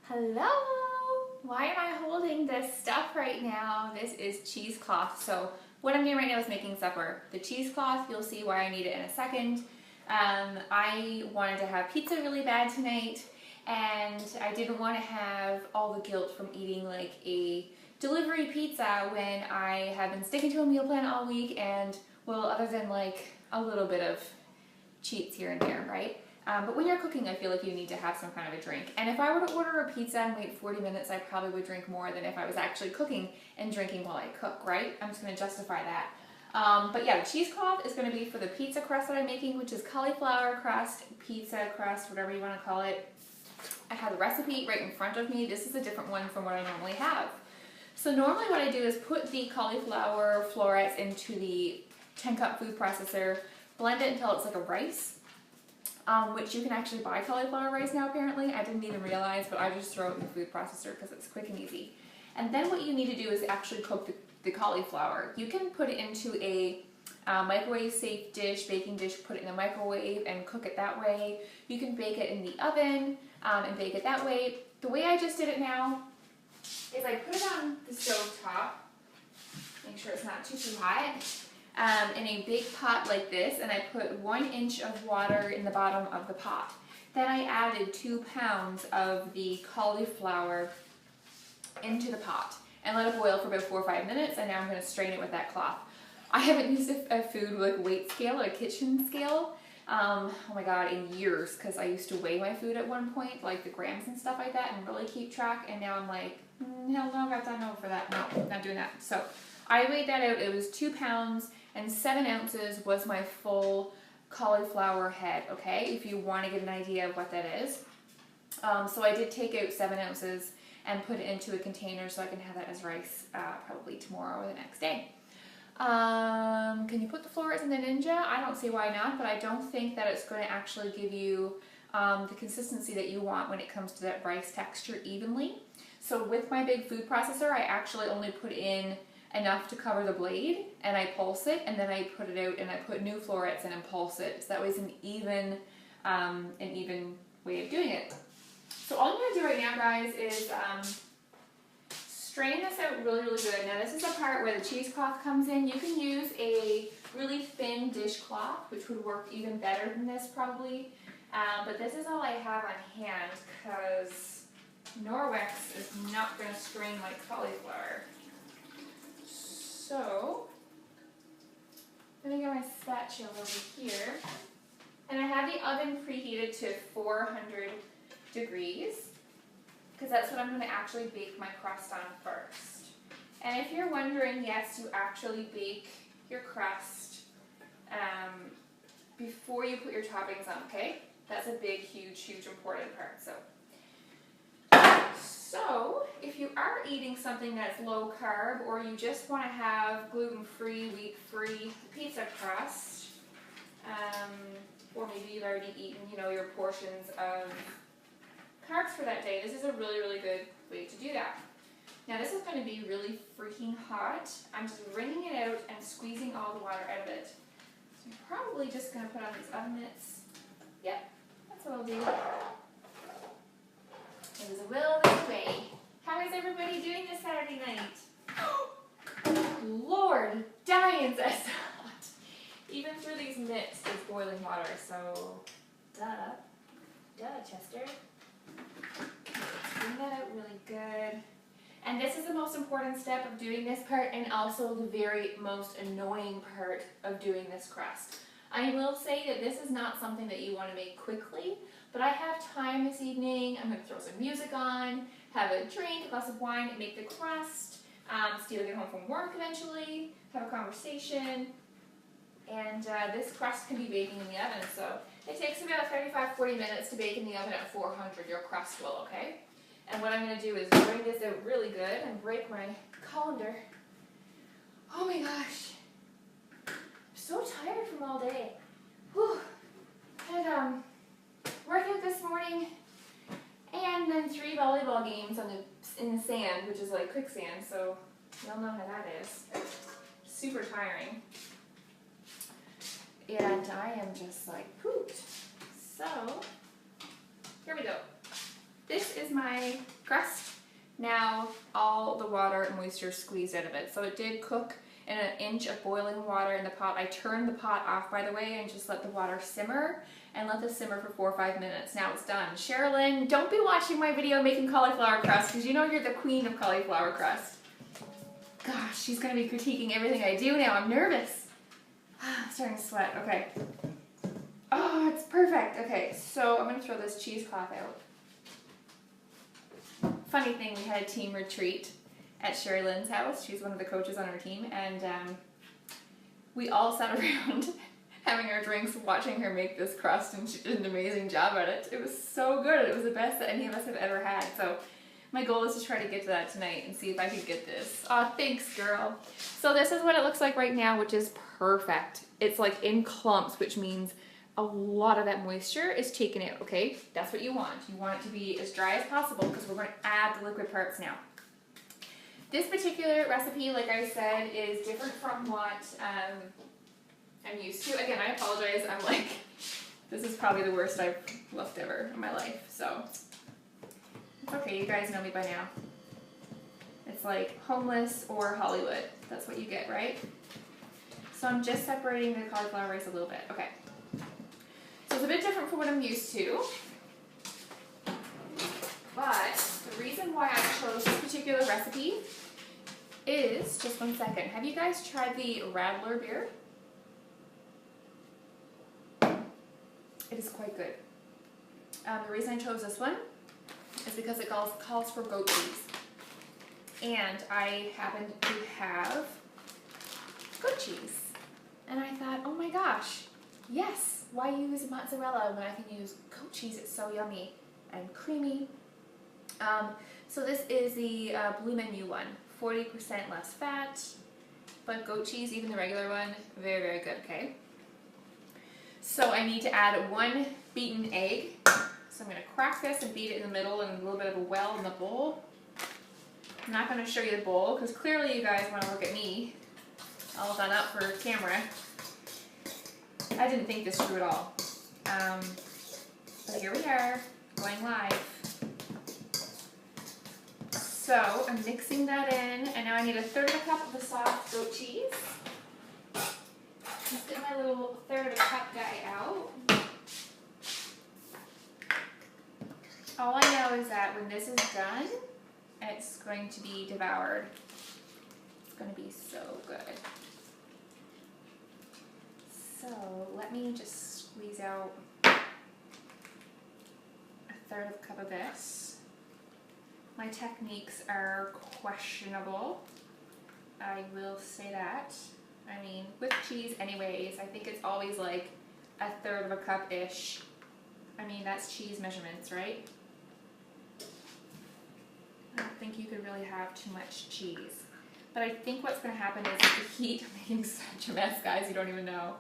Hello! Why am I holding this stuff right now? This is cheesecloth. So what I'm doing right now is making supper. The cheesecloth, you'll see why I need it in a second. I wanted to have pizza really bad tonight, and I didn't want to have all the guilt from eating like a delivery pizza when I have been sticking to a meal plan all week and, well, other than like a little bit of cheats here and there, right? But when you're cooking, I feel like you need to have some kind of a drink. And if I were to order a pizza and wait 40 minutes, I probably would drink more than if I was actually cooking and drinking while I cook, right? I'm just going to justify that. But yeah, the cheesecloth is going to be for the pizza crust that I'm making, which is cauliflower crust, pizza crust, whatever you want to call it. I have the recipe right in front of me. This is a different one from what I normally have. So normally what I do is put the cauliflower florets into the 10-cup food processor, blend it until it's like a rice. Which you can actually buy cauliflower rice now apparently. I didn't even realize, but I just throw it in the food processor because it's quick and easy. And then what you need to do is actually cook the cauliflower. You can put it into a microwave safe dish, baking dish, put it in the microwave and cook it that way. You can bake it in the oven and bake it that way. The way I just did it now is I put it on the stove top, make sure it's not too hot. In a big pot like this, and I put 1 inch of water in the bottom of the pot. Then I added 2 pounds of the cauliflower into the pot and let it boil for about 4 or 5 minutes, and now I'm going to strain it with that cloth. I haven't used a food like weight scale or a kitchen scale, oh my god, in years, because I used to weigh my food at one point, like the grams and stuff like that, and really keep track, and now I'm like, hell no, I've done over for that, no, not doing that. So I weighed that out. It was 2 pounds and 7 ounces was my full cauliflower head, okay? If you want to get an idea of what that is. So I did take out 7 ounces and put it into a container so I can have that as rice probably tomorrow or the next day. Can you put the florets in the Ninja? I don't see why not, but I don't think that it's going to actually give you the consistency that you want when it comes to that rice texture evenly. So with my big food processor, I actually only put in enough to cover the blade, and I pulse it, and then I put it out and I put new florets in and pulse it. So that way it's an even way of doing it. So all I'm going to do right now, guys, is strain this out really, really good. Now this is the part where the cheesecloth comes in. You can use a really thin dishcloth, which would work even better than this probably. But this is all I have on hand because Norwex is not going to strain my cauliflower. So, I'm going to get my spatula over here, and I have the oven preheated to 400 degrees, because that's what I'm going to actually bake my crust on first. And if you're wondering, yes, you actually bake your crust before you put your toppings on, okay? That's a big, huge, important part. So, if you are eating something that's low carb, or you just want to have gluten-free, wheat-free pizza crust, or maybe you've already eaten, your portions of carbs for that day, this is a really, really good way to do that. Now this is going to be really freaking hot. I'm just wringing it out and squeezing all the water out of it. So I'm probably just going to put on these oven mitts. Yep, that's what I'll do. There's a will, there's a way. How is everybody doing this Saturday night? Lord, dying that's hot. Even through these mitts, there's boiling water, so duh, Chester. Bring that out really good. And this is the most important step of doing this part, and also the very most annoying part of doing this crust. I will say that this is not something that you want to make quickly, but I have time this evening. I'm going to throw some music on, have a drink, a glass of wine, and make the crust. Steve get home from work eventually, have a conversation, and this crust can be baking in the oven. So it takes about 35-40 minutes to bake in the oven at 400, your crust will, okay? And what I'm going to do is bring this out really good and break my colander. Oh my gosh. I'm so tired from all day. Whew. Had workout this morning, and then 3 volleyball games in the sand, which is like quicksand, so you'll know how that is. Super tiring. And I am just like pooped. So, here we go. This is my crust. Now all the water and moisture squeezed out of it. So it did cook in an inch of boiling water in the pot. I turned the pot off, by the way, and just let the water simmer and let this simmer for 4 or 5 minutes. Now it's done. Sherilyn, don't be watching my video making cauliflower crust because you know you're the queen of cauliflower crust. Gosh, she's gonna be critiquing everything I do now. I'm nervous. I'm starting to sweat. Okay. Oh, it's perfect. Okay, so I'm gonna throw this cheesecloth out. Funny thing, we had a team retreat at Sherilyn's house. She's one of the coaches on our team, and we all sat around having our drinks, watching her make this crust, and she did an amazing job at it. It was so good. It was the best that any of us have ever had. So my goal is to try to get to that tonight and see if I can get this. Oh, thanks, girl. So this is what it looks like right now, which is perfect. It's like in clumps, which means a lot of that moisture is taken out, okay? That's what you want. You want it to be as dry as possible because we're going to add the liquid parts now. This particular recipe, like I said, is different from what I'm used to. Again, I apologize. I'm like, this is probably the worst I've looked ever in my life. So it's okay. You guys know me by now. It's like homeless or Hollywood. That's what you get, right? So I'm just separating the cauliflower rice a little bit. Okay. So it's a bit different from what I'm used to. But the reason why I chose this particular recipe is, just one second, have you guys tried the Radler beer? It is quite good. The reason I chose this one is because it calls for goat cheese. And I happen to have goat cheese. And I thought, oh my gosh, yes, why use mozzarella when I can use goat cheese? It's so yummy and creamy. So this is the Blue Menu one, 40% less fat, but goat cheese, even the regular one, very, very good, okay? So I need to add 1 beaten egg. So I'm going to crack this and beat it in the middle and a little bit of a well in the bowl. I'm not going to show you the bowl because clearly you guys want to look at me all done up for camera. I didn't think this through at all. But here we are, going live. So I'm mixing that in, and now I need 1/3 cup of the soft goat cheese. Just get my little 1/3 cup guy out. All I know is that when this is done, it's going to be devoured. It's going to be so good. So let me just squeeze out 1/3 cup of this. My techniques are questionable. I will say that. I mean, with cheese anyways, I think it's always like 1/3 cup-ish. I mean, that's cheese measurements, right? I don't think you could really have too much cheese. But I think what's going to happen is the heat, I'm making such a mess, guys, you don't even know.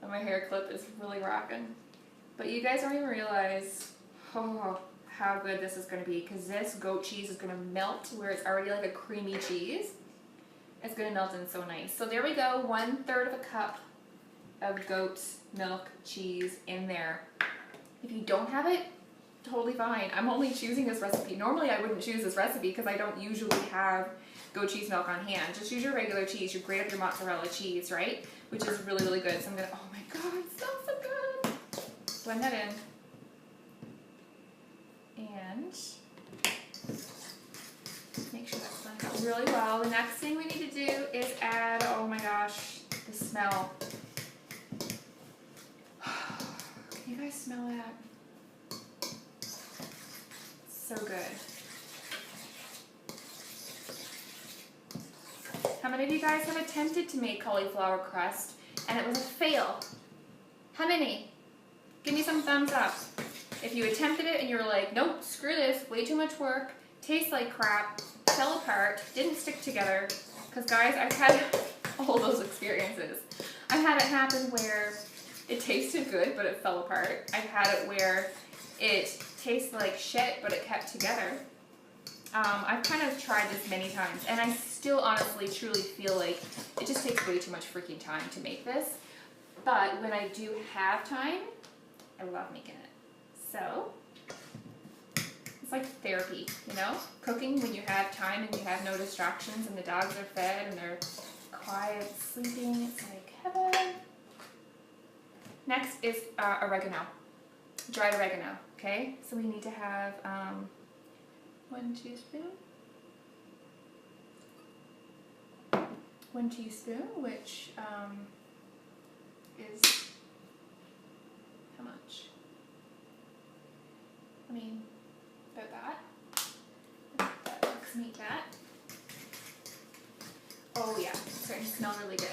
And my hair clip is really rocking. But you guys don't even realize how good this is going to be, because this goat cheese is going to melt where it's already like a creamy cheese. It's going to melt in so nice. So there we go, 1/3 cup of goat's milk cheese in there. If you don't have it, totally fine. I'm only choosing this recipe. Normally I wouldn't choose this recipe because I don't usually have goat cheese milk on hand. Just use your regular cheese. You grate up your mozzarella cheese, right? Which is really, really good. So I'm going to, oh my god, it smells so good. Blend that in. And make sure that's blended out really well. The next thing we need to do is add, oh my gosh, the smell. Can you guys smell that? So good. How many of you guys have attempted to make cauliflower crust and it was a fail? How many? Give me some thumbs up. If you attempted it and you were like, nope, screw this, way too much work, tastes like crap, fell apart, didn't stick together. Because guys, I've had all those experiences. I've had it happen where it tasted good, but it fell apart. I've had it where it tasted like shit, but it kept together. I've kind of tried this many times, and I still honestly, truly feel like it just takes way too much freaking time to make this. But when I do have time, I love making it. So, It's like therapy, you know? Cooking when you have time and you have no distractions and the dogs are fed and they're quiet, sleeping. It's like heaven. Next is oregano, dried oregano, okay? So we need to have 1 teaspoon. 1 teaspoon, which is how much? I mean, about that. That looks neat, that. Oh yeah, it's starting to smell really good.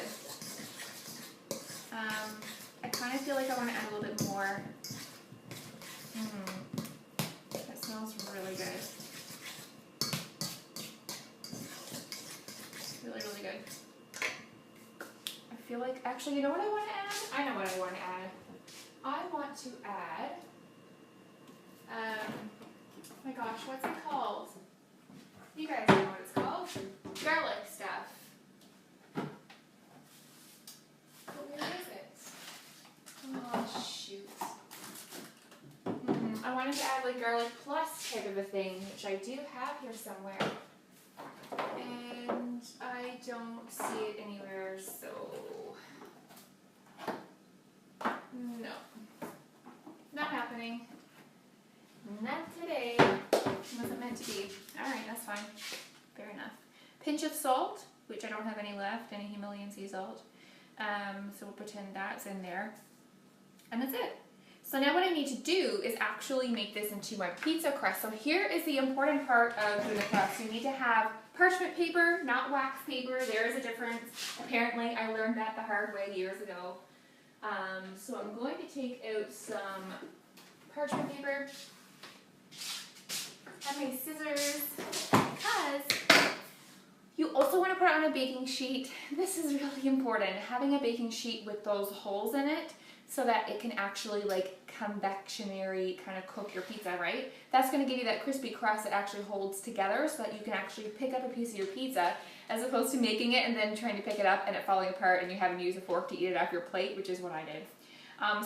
I kind of feel like I want to add a little bit more. That smells really good. Really, really good. I feel like, actually, you know what I want to add? I know what I want to add. I want to add, oh my gosh, what's it called? You guys know what it's called. Garlic stuff. But where is it? Oh, shoot. I wanted to add like garlic plus type of a thing, which I do have here somewhere. And I don't see it anywhere, so no. Not happening. Not today. Wasn't meant to be. Alright, that's fine. Fair enough. Pinch of salt, which I don't have any left, any Himalayan sea salt. So we'll pretend that's in there. And that's it. So now what I need to do is actually make this into my pizza crust. So here is the important part of doing the crust. You need to have parchment paper, not wax paper. There is a difference. Apparently, I learned that the hard way years ago. So I'm going to take out some parchment paper. Have my scissors, because you also want to put it on a baking sheet. This is really important, having a baking sheet with those holes in it so that it can actually like convectionary kind of cook your pizza, right? That's going to give you that crispy crust that actually holds together so that you can actually pick up a piece of your pizza as opposed to making it and then trying to pick it up and it falling apart and you having to use a fork to eat it off your plate, which is what I did.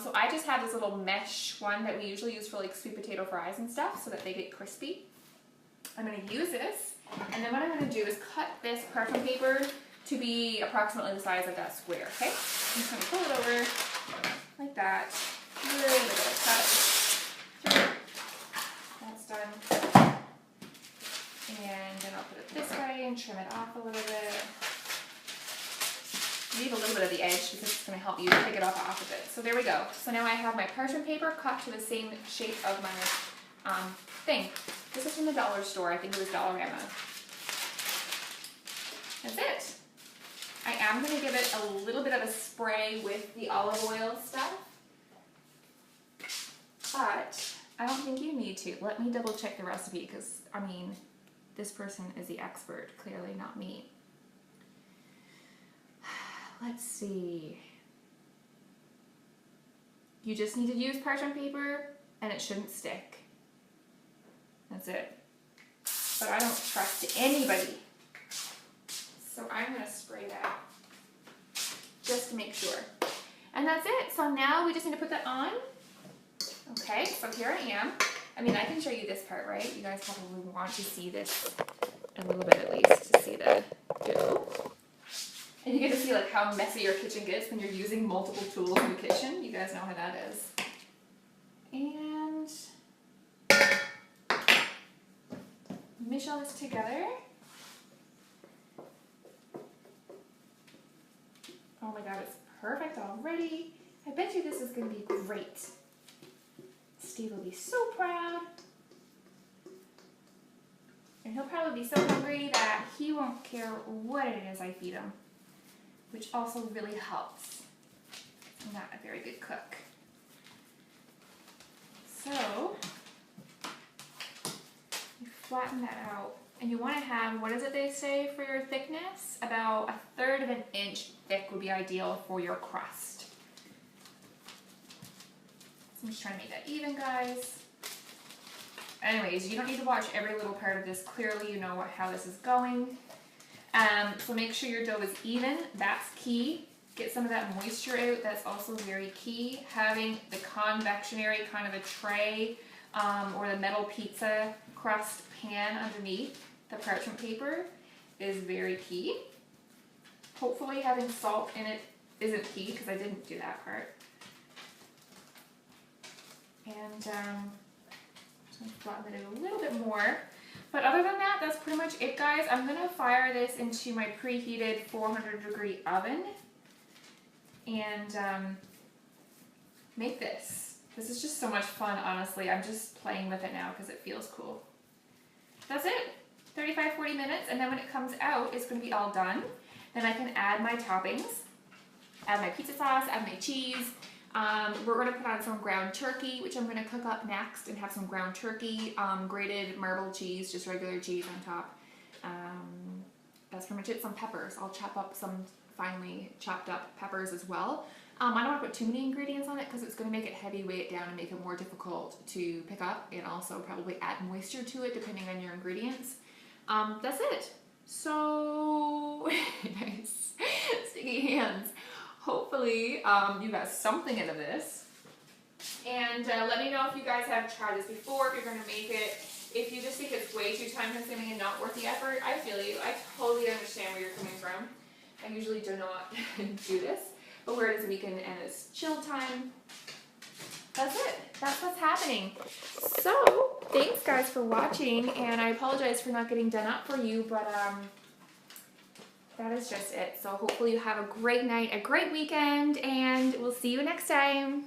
So I just have this little mesh one that we usually use for like sweet potato fries and stuff so that they get crispy. I'm going to use this, and then what I'm going to do is cut this parchment paper to be approximately the size of that square, okay? I'm just going to pull it over like that. Really little cut through. That's done. And then I'll put it this way and trim it off a little bit. Leave a little bit of the edge because it's going to help you pick it off of it. So there we go. So now I have my parchment paper cut to the same shape of my thing. This is from the dollar store. I think it was Dollarama. That's it. I am going to give it a little bit of a spray with the olive oil stuff. But I don't think you need to. Let me double check the recipe because, I mean, this person is the expert. Clearly not me. Let's see. You just need to use parchment paper and it shouldn't stick. That's it. But I don't trust anybody. So I'm going to spray that just to make sure. And that's it. So now we just need to put that on. Okay, so here I am. I mean, I can show you this part, right? You guys probably want to see this a little bit at least to see the dough. And you get to see like how messy your kitchen gets when you're using multiple tools in the kitchen. You guys know how that is. And mish all this together. Oh my god, it's perfect already. I bet you this is going to be great. Steve will be so proud. And he'll probably be so hungry that he won't care what it is I feed him. Which also really helps. I'm not a very good cook. So, you flatten that out. And you want to have, what is it they say for your thickness? About 1/3 of an inch thick would be ideal for your crust. So I'm just trying to make that even, guys. Anyways, you don't need to watch every little part of this. Clearly you know how this is going. So make sure your dough is even. That's key. Get some of that moisture out. That's also very key. Having the convectionary kind of a tray or the metal pizza crust pan underneath the parchment paper is very key. Hopefully having salt in it isn't key because I didn't do that part. And just gonna flatten it a little bit more. But other than that, that's pretty much it, guys. I'm gonna fire this into my preheated 400-degree oven and make this. This is just so much fun, honestly. I'm just playing with it now because it feels cool. That's it. 35-40 minutes, and then when it comes out, it's gonna be all done. Then I can add my toppings, add my pizza sauce, add my cheese. We're going to put on some ground turkey, which I'm going to cook up next, and have some ground turkey, grated marbled cheese, just regular cheese on top. That's pretty much it. Some peppers. I'll chop up some finely chopped up peppers as well. I don't want to put too many ingredients on it because it's going to make it heavy, weigh it down, and make it more difficult to pick up, and also probably add moisture to it depending on your ingredients. That's it. So nice. Sticky hands. Hopefully you got something out of this. And let me know if you guys have tried this before, if you're going to make it. If you just think it's way too time consuming and not worth the effort, I feel you. I totally understand where you're coming from. I usually do not do this, but where it is a weekend and it's chill time, that's it. That's what's happening. So, thanks guys for watching, and I apologize for not getting done up for you, but that is just it. So hopefully you have a great night, a great weekend, and we'll see you next time.